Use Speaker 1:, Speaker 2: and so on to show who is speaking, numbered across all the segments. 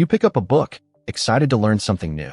Speaker 1: You pick up a book, excited to learn something new.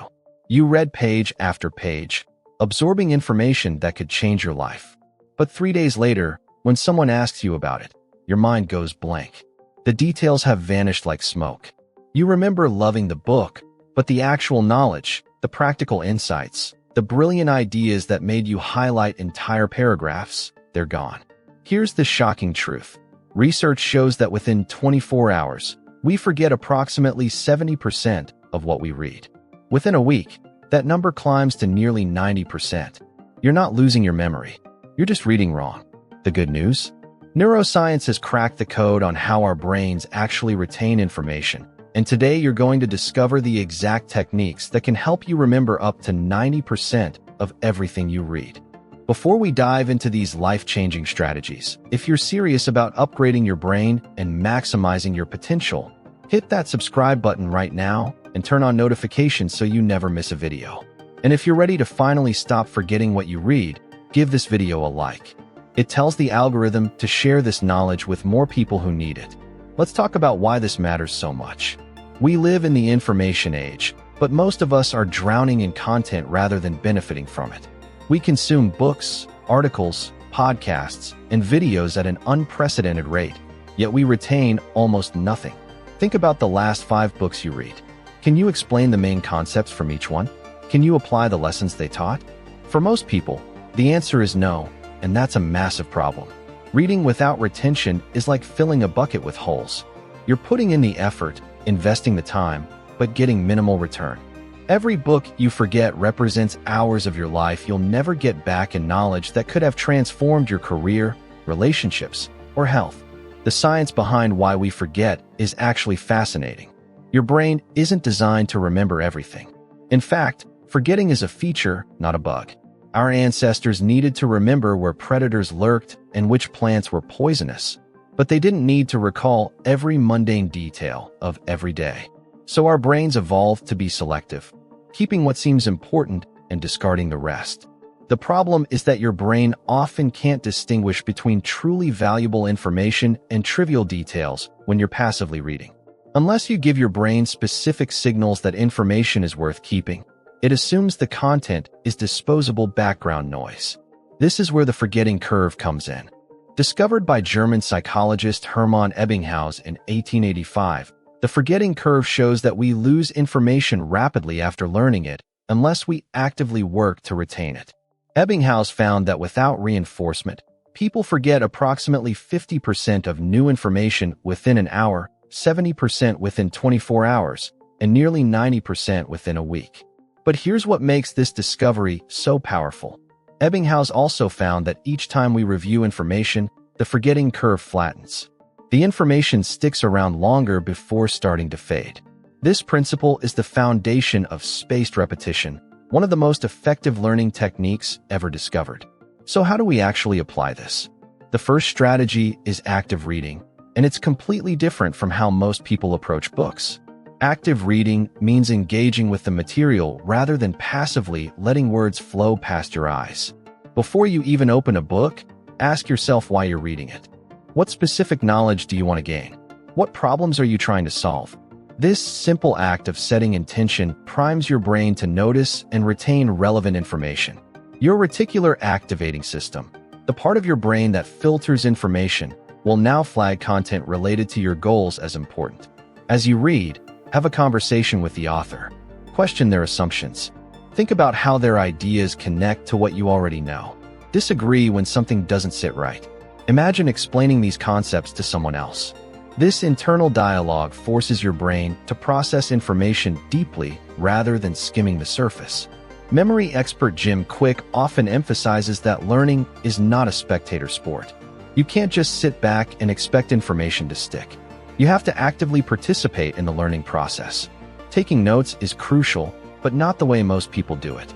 Speaker 1: You read page after page, absorbing information that could change your life. But 3 days later, when someone asks you about it, your mind goes blank. The details have vanished like smoke. You remember loving the book, but the actual knowledge, the practical insights, the brilliant ideas that made you highlight entire paragraphs, they're gone. Here's the shocking truth. Research shows that within 24 hours, we forget approximately 70% of what we read. Within a week, that number climbs to nearly 90%. You're not losing your memory. You're just reading wrong. The good news? Neuroscience has cracked the code on how our brains actually retain information. And today you're going to discover the exact techniques that can help you remember up to 90% of everything you read. Before we dive into these life-changing strategies, if you're serious about upgrading your brain and maximizing your potential, hit that subscribe button right now and turn on notifications so you never miss a video. And if you're ready to finally stop forgetting what you read, give this video a like. It tells the algorithm to share this knowledge with more people who need it. Let's talk about why this matters so much. We live in the information age, but most of us are drowning in content rather than benefiting from it. We consume books, articles, podcasts, and videos at an unprecedented rate, yet we retain almost nothing. Think about the last 5 books you read. Can you explain the main concepts from each one? Can you apply the lessons they taught? For most people, the answer is no, and that's a massive problem. Reading without retention is like filling a bucket with holes. You're putting in the effort, investing the time, but getting minimal return. Every book you forget represents hours of your life you'll never get back in knowledge that could have transformed your career, relationships, or health. The science behind why we forget is actually fascinating. Your brain isn't designed to remember everything. In fact, forgetting is a feature, not a bug. Our ancestors needed to remember where predators lurked and which plants were poisonous, but they didn't need to recall every mundane detail of every day. So our brains evolved to be selective, keeping what seems important and discarding the rest. The problem is that your brain often can't distinguish between truly valuable information and trivial details when you're passively reading. Unless you give your brain specific signals that information is worth keeping, it assumes the content is disposable background noise. This is where the forgetting curve comes in. Discovered by German psychologist Hermann Ebbinghaus in 1885, the forgetting curve shows that we lose information rapidly after learning it unless we actively work to retain it. Ebbinghaus found that without reinforcement, people forget approximately 50% of new information within an hour, 70% within 24 hours, and nearly 90% within a week. But here's what makes this discovery so powerful. Ebbinghaus also found that each time we review information, the forgetting curve flattens. The information sticks around longer before starting to fade. This principle is the foundation of spaced repetition, one of the most effective learning techniques ever discovered. So how do we actually apply this? The first strategy is active reading, and it's completely different from how most people approach books. Active reading means engaging with the material rather than passively letting words flow past your eyes. Before you even open a book, ask yourself why you're reading it. What specific knowledge do you want to gain? What problems are you trying to solve? This simple act of setting intention primes your brain to notice and retain relevant information. Your reticular activating system, the part of your brain that filters information, will now flag content related to your goals as important. As you read, have a conversation with the author. Question their assumptions. Think about how their ideas connect to what you already know. Disagree when something doesn't sit right. Imagine explaining these concepts to someone else. This internal dialogue forces your brain to process information deeply rather than skimming the surface. Memory expert Jim Kwik often emphasizes that learning is not a spectator sport. You can't just sit back and expect information to stick. You have to actively participate in the learning process. Taking notes is crucial, but not the way most people do it.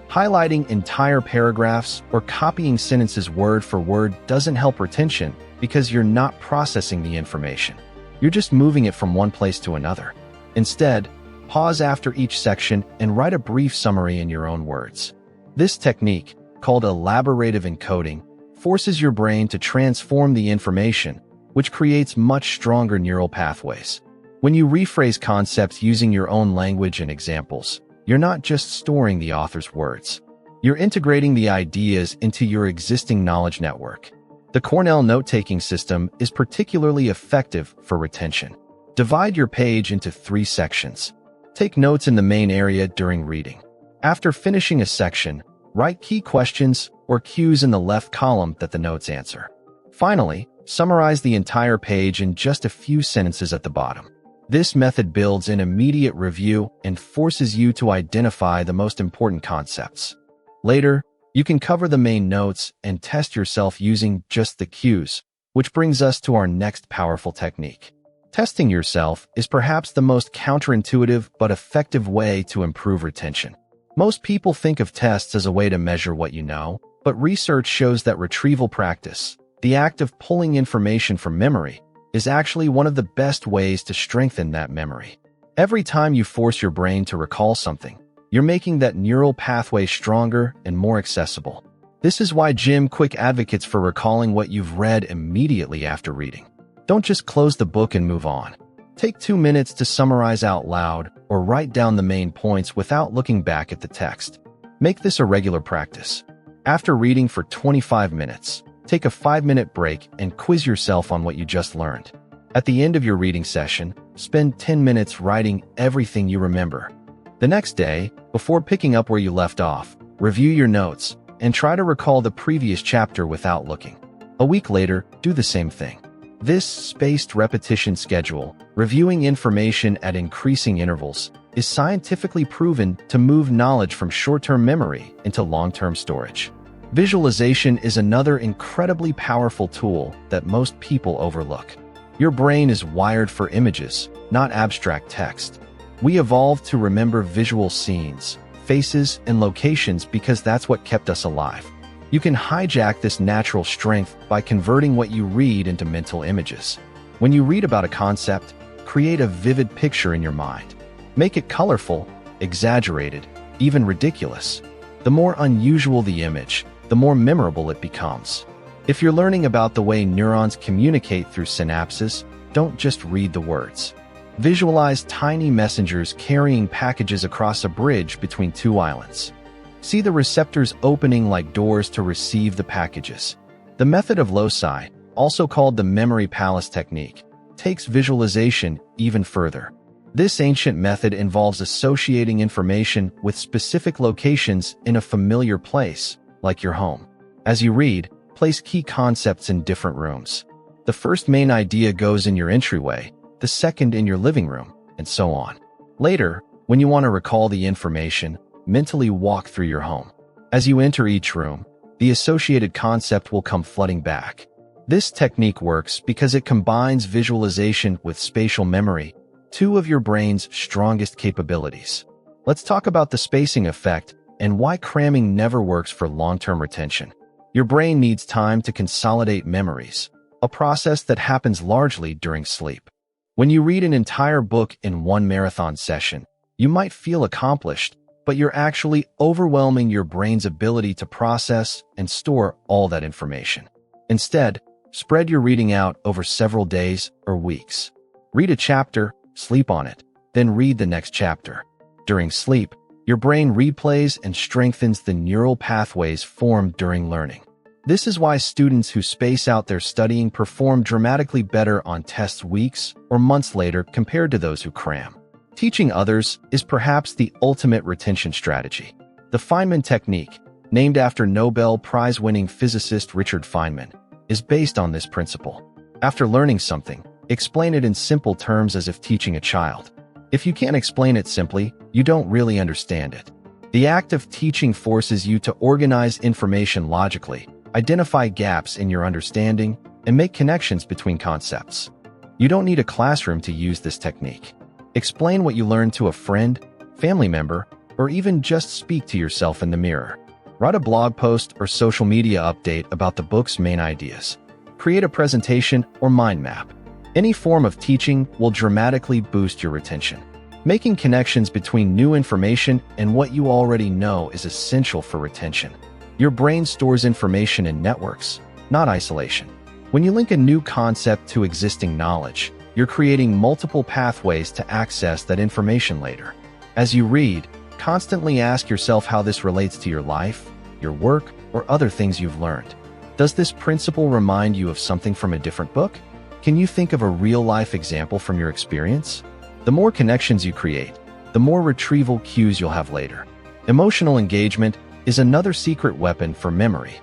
Speaker 1: Highlighting entire paragraphs or copying sentences word for word doesn't help retention because you're not processing the information. You're just moving it from one place to another. Instead, pause after each section and write a brief summary in your own words. This technique, called elaborative encoding, forces your brain to transform the information, which creates much stronger neural pathways. When you rephrase concepts using your own language and examples, you're not just storing the author's words. You're integrating the ideas into your existing knowledge network. The Cornell note-taking system is particularly effective for retention. Divide your page into 3 sections. Take notes in the main area during reading. After finishing a section, write key questions or cues in the left column that the notes answer. Finally, summarize the entire page in just a few sentences at the bottom. This method builds in immediate review and forces you to identify the most important concepts. Later, you can cover the main notes and test yourself using just the cues, which brings us to our next powerful technique. Testing yourself is perhaps the most counterintuitive but effective way to improve retention. Most people think of tests as a way to measure what you know, but research shows that retrieval practice, the act of pulling information from memory, is actually one of the best ways to strengthen that memory. Every time you force your brain to recall something, you're making that neural pathway stronger and more accessible. This is why Jim Kwik advocates for recalling what you've read immediately after reading. Don't just close the book and move on. Take 2 minutes to summarize out loud or write down the main points without looking back at the text. Make this a regular practice. After reading for 25 minutes, take a 5-minute break and quiz yourself on what you just learned. At the end of your reading session, spend 10 minutes writing everything you remember. The next day, before picking up where you left off, review your notes and try to recall the previous chapter without looking. A week later, do the same thing. This spaced repetition schedule, reviewing information at increasing intervals, is scientifically proven to move knowledge from short-term memory into long-term storage. Visualization is another incredibly powerful tool that most people overlook. Your brain is wired for images, not abstract text. We evolved to remember visual scenes, faces, and locations because that's what kept us alive. You can hijack this natural strength by converting what you read into mental images. When you read about a concept, create a vivid picture in your mind. Make it colorful, exaggerated, even ridiculous. The more unusual the image, the more memorable it becomes. If you're learning about the way neurons communicate through synapses, don't just read the words. Visualize tiny messengers carrying packages across a bridge between 2 islands. See the receptors opening like doors to receive the packages. The method of loci, also called the memory palace technique, takes visualization even further. This ancient method involves associating information with specific locations in a familiar place, like your home. As you read, place key concepts in different rooms. The first main idea goes in your entryway, the second in your living room, and so on. Later, when you want to recall the information, mentally walk through your home. As you enter each room, the associated concept will come flooding back. This technique works because it combines visualization with spatial memory, 2 of your brain's strongest capabilities. Let's talk about the spacing effect and why cramming never works for long-term retention. Your brain needs time to consolidate memories, a process that happens largely during sleep. When you read an entire book in one marathon session, you might feel accomplished, but you're actually overwhelming your brain's ability to process and store all that information. Instead, spread your reading out over several days or weeks. Read a chapter, sleep on it, then read the next chapter. During sleep, your brain replays and strengthens the neural pathways formed during learning. This is why students who space out their studying perform dramatically better on tests weeks or months later compared to those who cram. Teaching others is perhaps the ultimate retention strategy. The Feynman technique, named after Nobel Prize-winning physicist Richard Feynman, is based on this principle. After learning something, explain it in simple terms as if teaching a child. If you can't explain it simply, you don't really understand it. The act of teaching forces you to organize information logically, identify gaps in your understanding, and make connections between concepts. You don't need a classroom to use this technique. Explain what you learned to a friend, family member, or even just speak to yourself in the mirror. Write a blog post or social media update about the book's main ideas. Create a presentation or mind map. Any form of teaching will dramatically boost your retention. Making connections between new information and what you already know is essential for retention. Your brain stores information in networks, not isolation. When you link a new concept to existing knowledge, You're creating multiple pathways to access that information later. As you read, constantly ask yourself how this relates to your life, your work, or other things you've learned. Does this principle remind you of something from a different book? Can you think of a real-life example from your experience? The more connections you create, the more retrieval cues you'll have later. Emotional engagement is another secret weapon for memory.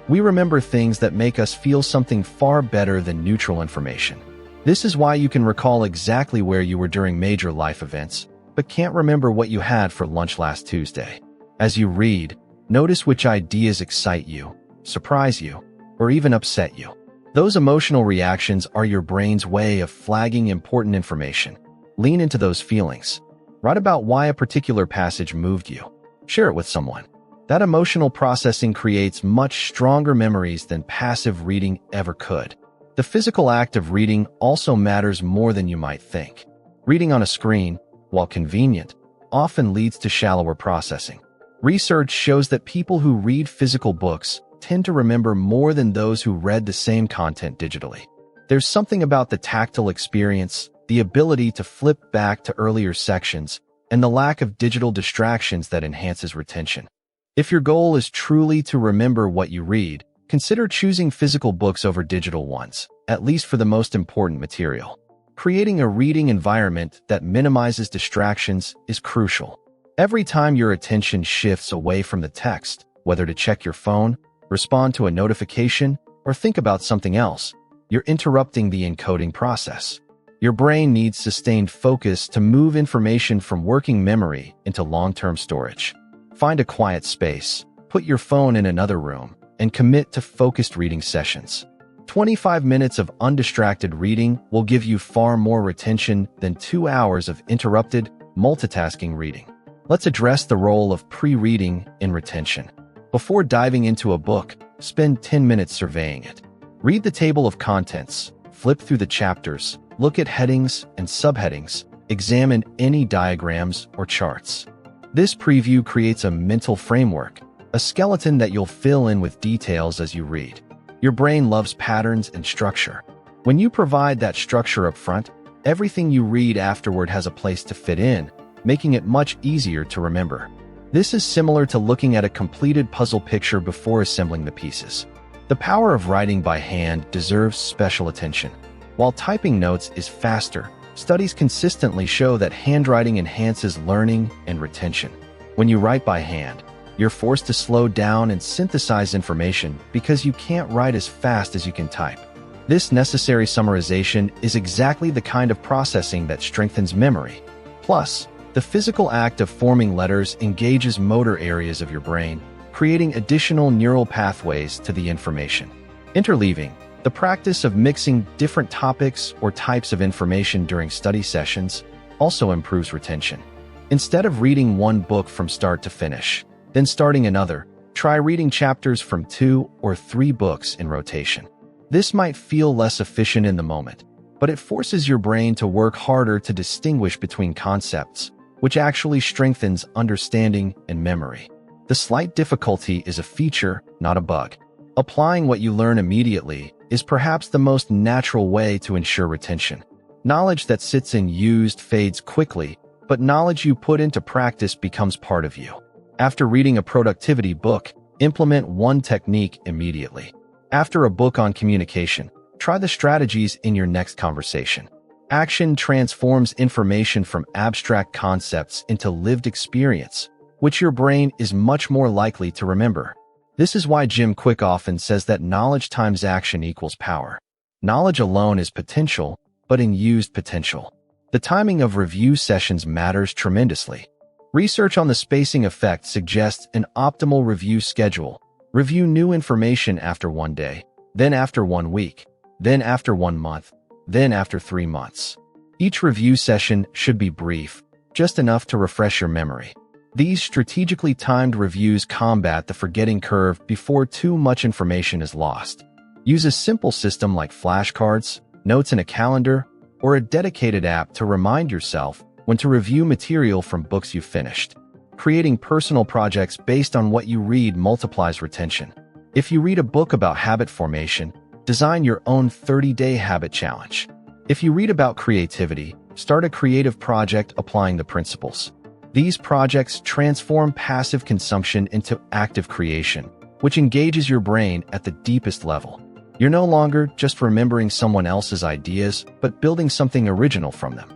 Speaker 1: We remember things that make us feel something far better than neutral information. This is why you can recall exactly where you were during major life events, but can't remember what you had for lunch last Tuesday. As you read, notice which ideas excite you, surprise you, or even upset you. Those emotional reactions are your brain's way of flagging important information. Lean into those feelings. Write about why a particular passage moved you. Share it with someone. That emotional processing creates much stronger memories than passive reading ever could. The physical act of reading also matters more than you might think. Reading on a screen, while convenient, often leads to shallower processing. Research shows that people who read physical books tend to remember more than those who read the same content digitally. There's something about the tactile experience, the ability to flip back to earlier sections, and the lack of digital distractions that enhances retention. If your goal is truly to remember what you read, consider choosing physical books over digital ones, at least for the most important material. Creating a reading environment that minimizes distractions is crucial. Every time your attention shifts away from the text, whether to check your phone, respond to a notification, or think about something else, you're interrupting the encoding process. Your brain needs sustained focus to move information from working memory into long-term storage. Find a quiet space, put your phone in another room, and commit to focused reading sessions. 25 minutes of undistracted reading will give you far more retention than 2 hours of interrupted, multitasking reading. Let's address the role of pre-reading in retention. Before diving into a book, spend 10 minutes surveying it. Read the table of contents, flip through the chapters, look at headings and subheadings, examine any diagrams or charts. This preview creates a mental framework, a skeleton that you'll fill in with details as you read. Your brain loves patterns and structure. When you provide that structure up front, everything you read afterward has a place to fit in, making it much easier to remember. This is similar to looking at a completed puzzle picture before assembling the pieces. The power of writing by hand deserves special attention. While typing notes is faster, studies consistently show that handwriting enhances learning and retention. When you write by hand, you're forced to slow down and synthesize information because you can't write as fast as you can type. This necessary summarization is exactly the kind of processing that strengthens memory. Plus, the physical act of forming letters engages motor areas of your brain, creating additional neural pathways to the information. Interleaving, the practice of mixing different topics or types of information during study sessions, also improves retention. Instead of reading one book from start to finish, then starting another, try reading chapters from 2 or 3 books in rotation. This might feel less efficient in the moment, but it forces your brain to work harder to distinguish between concepts, which actually strengthens understanding and memory. The slight difficulty is a feature, not a bug. Applying what you learn immediately is perhaps the most natural way to ensure retention. Knowledge that sits unused fades quickly, but knowledge you put into practice becomes part of you. After reading a productivity book, implement one technique immediately. After a book on communication, try the strategies in your next conversation. Action transforms information from abstract concepts into lived experience, which your brain is much more likely to remember. This is why Jim Kwik often says that knowledge times action equals power. Knowledge alone is potential, but unused potential. The timing of review sessions matters tremendously. Research on the spacing effect suggests an optimal review schedule. Review new information after 1 day, then after 1 week, then after 1 month, then after 3 months. Each review session should be brief, just enough to refresh your memory. These strategically timed reviews combat the forgetting curve before too much information is lost. Use a simple system like flashcards, notes in a calendar, or a dedicated app to remind yourself when to review material from books you've finished. Creating personal projects based on what you read multiplies retention. If you read a book about habit formation, design your own 30-day habit challenge. If you read about creativity, start a creative project applying the principles. These projects transform passive consumption into active creation, which engages your brain at the deepest level. You're no longer just remembering someone else's ideas, but building something original from them.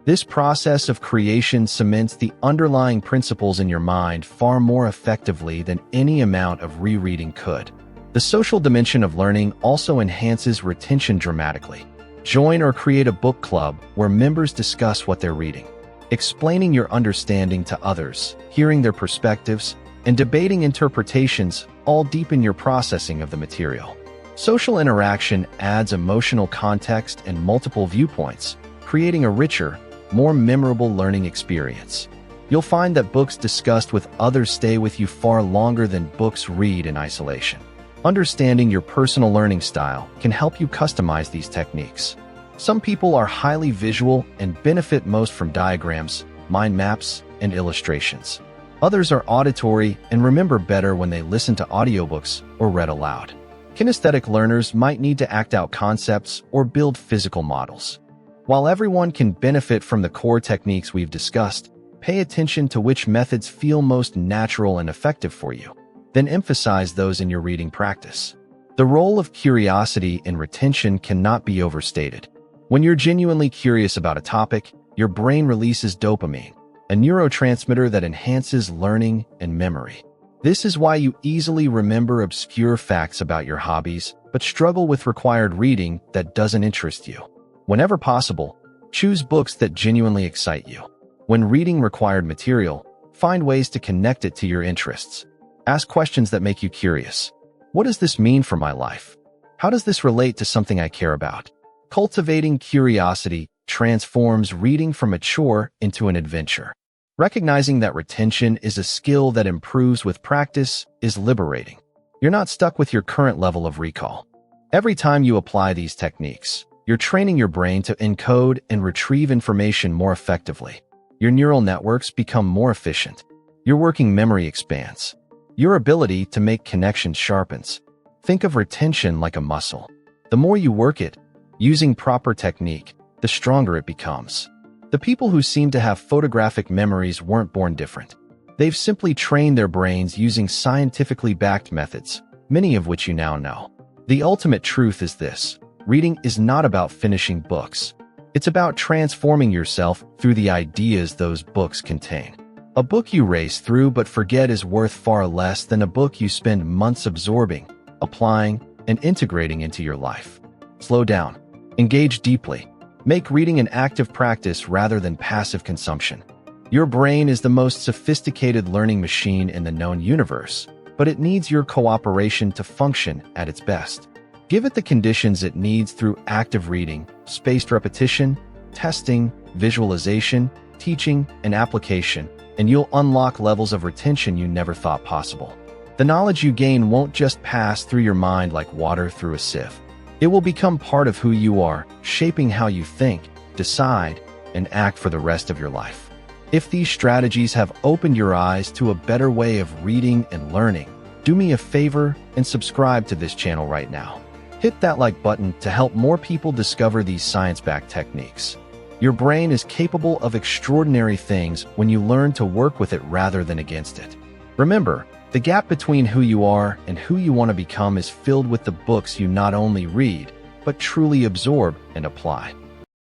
Speaker 1: This process of creation cements the underlying principles in your mind far more effectively than any amount of rereading could. The social dimension of learning also enhances retention dramatically. Join or create a book club where members discuss what they're reading. Explaining your understanding to others, hearing their perspectives, and debating interpretations all deepen your processing of the material. Social interaction adds emotional context and multiple viewpoints, creating a richer, more memorable learning experience. You'll find that books discussed with others stay with you far longer than books read in isolation. Understanding your personal learning style can help you customize these techniques. Some people are highly visual and benefit most from diagrams, mind maps, and illustrations. Others are auditory and remember better when they listen to audiobooks or read aloud. Kinesthetic learners might need to act out concepts or build physical models. While everyone can benefit from the core techniques we've discussed, pay attention to which methods feel most natural and effective for you. Then emphasize those in your reading practice. The role of curiosity in retention cannot be overstated. When you're genuinely curious about a topic, your brain releases dopamine, a neurotransmitter that enhances learning and memory. This is why you easily remember obscure facts about your hobbies, but struggle with required reading that doesn't interest you. Whenever possible, choose books that genuinely excite you. When reading required material, find ways to connect it to your interests. Ask questions that make you curious. What does this mean for my life? How does this relate to something I care about? Cultivating curiosity transforms reading from a chore into an adventure. Recognizing that retention is a skill that improves with practice is liberating. You're not stuck with your current level of recall. Every time you apply these techniques, you're training your brain to encode and retrieve information more effectively. Your neural networks become more efficient. Your working memory expands. Your ability to make connections sharpens. Think of retention like a muscle. The more you work it, using proper technique, the stronger it becomes. The people who seem to have photographic memories weren't born different. They've simply trained their brains using scientifically backed methods, many of which you now know. The ultimate truth is this: reading is not about finishing books. It's about transforming yourself through the ideas those books contain. A book you race through but forget is worth far less than a book you spend months absorbing, applying, and integrating into your life. Slow down. Engage deeply. Make reading an active practice rather than passive consumption. Your brain is the most sophisticated learning machine in the known universe, but it needs your cooperation to function at its best. Give it the conditions it needs through active reading, spaced repetition, testing, visualization, teaching, and application, and you'll unlock levels of retention you never thought possible. The knowledge you gain won't just pass through your mind like water through a sieve. It will become part of who you are, shaping how you think, decide, and act for the rest of your life. If these strategies have opened your eyes to a better way of reading and learning, do me a favor and subscribe to this channel right now. Hit that like button to help more people discover these science-backed techniques. Your brain is capable of extraordinary things when you learn to work with it rather than against it. Remember, the gap between who you are and who you want to become is filled with the books you not only read, but truly absorb and apply.